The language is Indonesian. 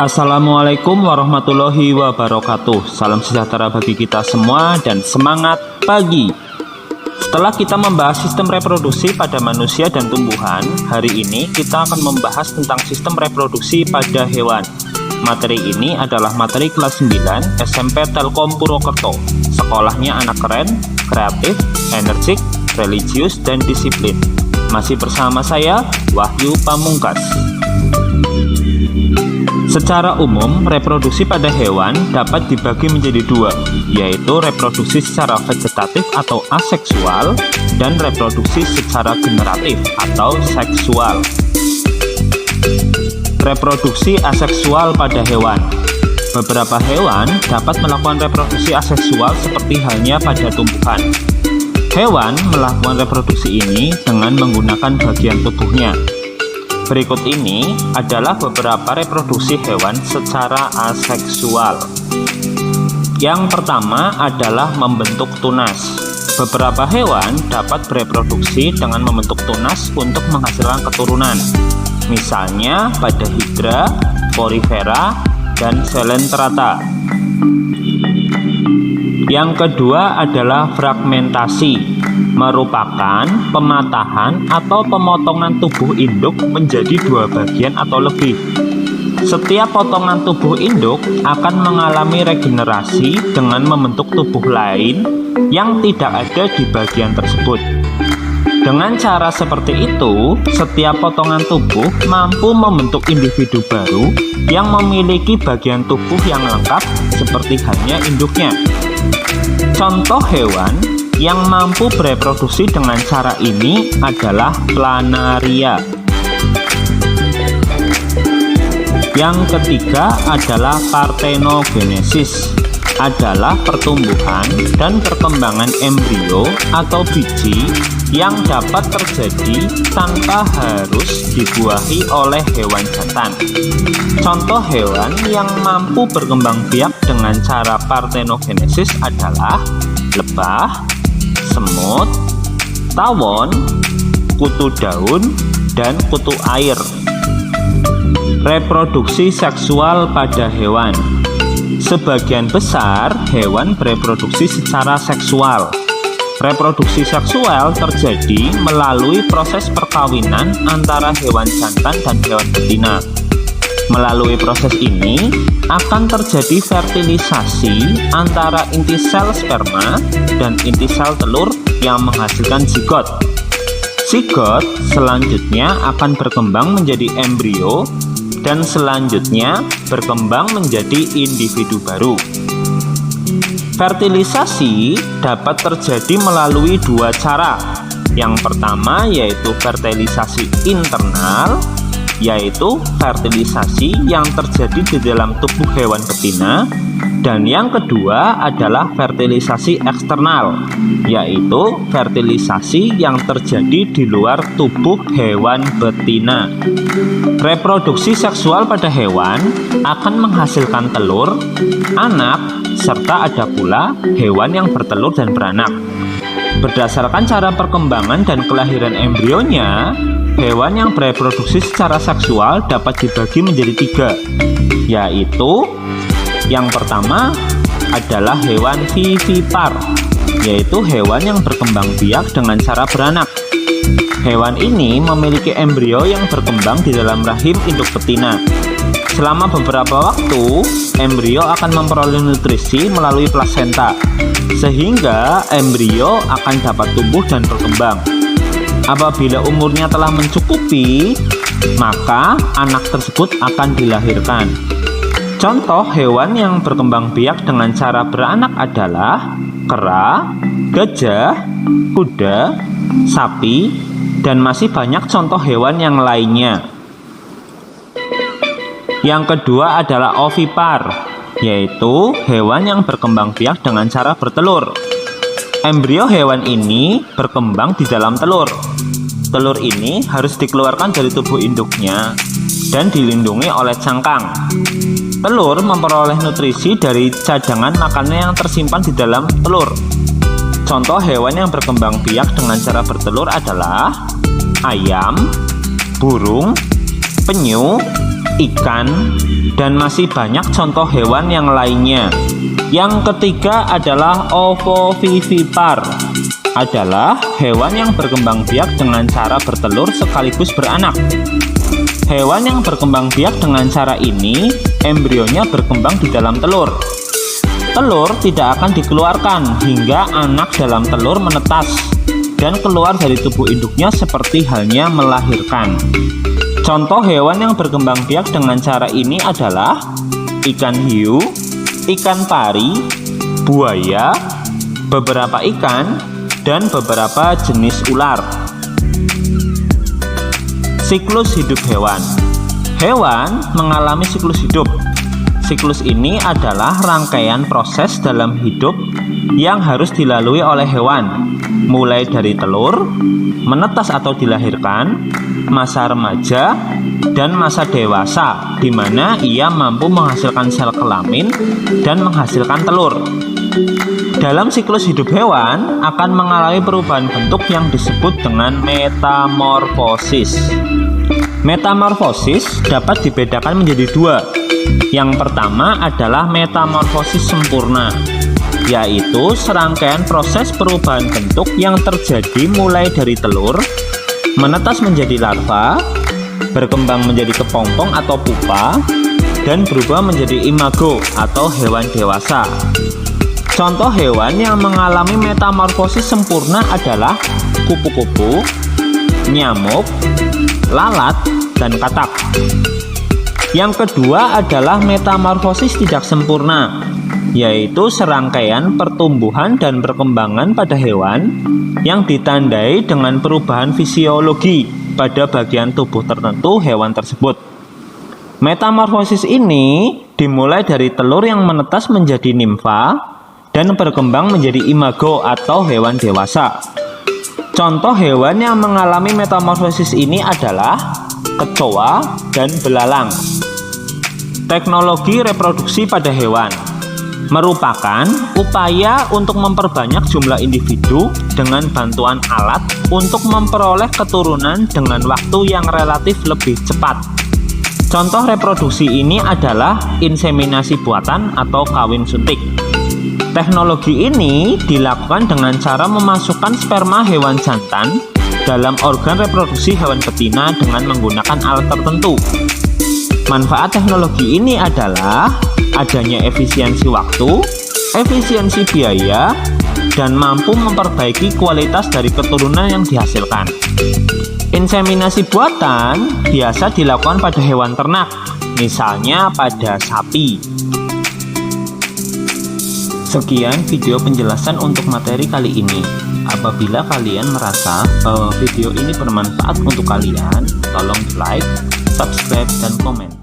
Assalamualaikum warahmatullahi wabarakatuh. Salam sejahtera bagi kita semua dan semangat pagi. Setelah kita membahas sistem reproduksi pada manusia dan tumbuhan, hari ini kita akan membahas tentang sistem reproduksi pada hewan. Materi ini adalah materi kelas 9 SMP Telkom Purwokerto. Sekolahnya anak keren, kreatif, energik, religius, dan disiplin. Masih bersama saya, Wahyu Pamungkas. Secara umum, reproduksi pada hewan dapat dibagi menjadi dua, yaitu reproduksi secara vegetatif atau aseksual dan reproduksi secara generatif atau seksual. Reproduksi aseksual pada hewan. Beberapa hewan dapat melakukan reproduksi aseksual seperti halnya pada tumbuhan. Hewan melakukan reproduksi ini dengan menggunakan bagian tubuhnya. Berikut ini adalah beberapa reproduksi hewan secara aseksual. Yang pertama adalah membentuk tunas. Beberapa hewan dapat bereproduksi dengan membentuk tunas untuk menghasilkan keturunan. Misalnya pada Hydra, Porifera, dan Coelenterata. Yang kedua adalah fragmentasi, merupakan pematahan atau pemotongan tubuh induk menjadi dua bagian atau lebih. Setiap potongan tubuh induk akan mengalami regenerasi dengan membentuk tubuh lain yang tidak ada di bagian tersebut. Dengan cara seperti itu, setiap potongan tubuh mampu membentuk individu baru yang memiliki bagian tubuh yang lengkap seperti halnya induknya. Contoh hewan yang mampu bereproduksi dengan cara ini adalah planaria. Yang ketiga adalah partenogenesis, adalah pertumbuhan dan perkembangan embrio atau biji yang dapat terjadi tanpa harus dibuahi oleh hewan jantan. Contoh hewan yang mampu berkembang biak dengan cara partenogenesis adalah lebah, semut, tawon, kutu daun, dan kutu air. Reproduksi seksual pada hewan. Sebagian besar hewan bereproduksi secara seksual. Reproduksi seksual terjadi melalui proses perkawinan antara hewan jantan dan hewan betina. Melalui proses ini akan terjadi fertilisasi antara inti sel sperma dan inti sel telur yang menghasilkan zigot. Zigot selanjutnya akan berkembang menjadi embrio dan selanjutnya berkembang menjadi individu baru. Fertilisasi dapat terjadi melalui dua cara. Yang pertama yaitu fertilisasi internal, yaitu fertilisasi yang terjadi di dalam tubuh hewan betina, dan yang kedua adalah fertilisasi eksternal, yaitu fertilisasi yang terjadi di luar tubuh hewan betina. Reproduksi seksual pada hewan akan menghasilkan telur, anak, serta ada pula hewan yang bertelur dan beranak. Berdasarkan cara perkembangan dan kelahiran embrionya, hewan yang bereproduksi secara seksual dapat dibagi menjadi tiga, yaitu yang pertama adalah hewan vivipar, yaitu hewan yang berkembang biak dengan cara beranak. Hewan ini memiliki embrio yang berkembang di dalam rahim induk betina. Selama beberapa waktu, embrio akan memperoleh nutrisi melalui plasenta, sehingga embrio akan dapat tumbuh dan berkembang. Apabila umurnya telah mencukupi, maka anak tersebut akan dilahirkan. Contoh hewan yang berkembang biak dengan cara beranak adalah kera, gajah, kuda, sapi, dan masih banyak contoh hewan yang lainnya. Yang kedua adalah ovipar, yaitu hewan yang berkembang biak dengan cara bertelur. Embrio hewan ini berkembang di dalam telur. Telur ini harus dikeluarkan dari tubuh induknya dan dilindungi oleh cangkang. Telur memperoleh nutrisi dari cadangan makanan yang tersimpan di dalam telur. Contoh hewan yang berkembang biak dengan cara bertelur adalah ayam, burung, penyu, ikan, dan masih banyak contoh hewan yang lainnya. Yang ketiga adalah ovovivipar, adalah hewan yang berkembang biak dengan cara bertelur sekaligus beranak. Hewan yang berkembang biak dengan cara ini, embrionya berkembang di dalam telur. Telur tidak akan dikeluarkan hingga anak dalam telur menetas dan keluar dari tubuh induknya seperti halnya melahirkan. Contoh hewan yang berkembang biak dengan cara ini adalah ikan hiu, ikan pari, buaya, beberapa ikan, dan beberapa jenis ular. Siklus hidup hewan. Hewan mengalami siklus hidup. Siklus ini adalah rangkaian proses dalam hidup yang harus dilalui oleh hewan, mulai dari telur, menetas atau dilahirkan, masa remaja, dan masa dewasa, di mana ia mampu menghasilkan sel kelamin dan menghasilkan telur. Dalam siklus hidup hewan akan mengalami perubahan bentuk yang disebut dengan metamorfosis. Metamorfosis dapat dibedakan menjadi dua. Yang pertama adalah metamorfosis sempurna, yaitu serangkaian proses perubahan bentuk yang terjadi mulai dari telur, menetas menjadi larva, berkembang menjadi kepompong atau pupa, dan berubah menjadi imago atau hewan dewasa. Contoh hewan yang mengalami metamorfosis sempurna adalah kupu-kupu, nyamuk, lalat, dan katak. Yang kedua adalah metamorfosis tidak sempurna, yaitu serangkaian pertumbuhan dan perkembangan pada hewan yang ditandai dengan perubahan fisiologi pada bagian tubuh tertentu hewan tersebut. Metamorfosis ini dimulai dari telur yang menetas menjadi nimfa dan berkembang menjadi imago atau hewan dewasa. Contoh hewan yang mengalami metamorfosis ini adalah kecoa dan belalang. Teknologi reproduksi pada hewan merupakan upaya untuk memperbanyak jumlah individu dengan bantuan alat untuk memperoleh keturunan dengan waktu yang relatif lebih cepat. Contoh reproduksi ini adalah inseminasi buatan atau kawin suntik. Teknologi ini dilakukan dengan cara memasukkan sperma hewan jantan dalam organ reproduksi hewan betina dengan menggunakan alat tertentu. Manfaat teknologi ini adalah adanya efisiensi waktu, efisiensi biaya, dan mampu memperbaiki kualitas dari keturunan yang dihasilkan. Inseminasi buatan biasa dilakukan pada hewan ternak, misalnya pada sapi. Sekian video penjelasan untuk materi kali ini. Apabila kalian merasa bahwa video ini bermanfaat untuk kalian, tolong like, subscribe, dan komen.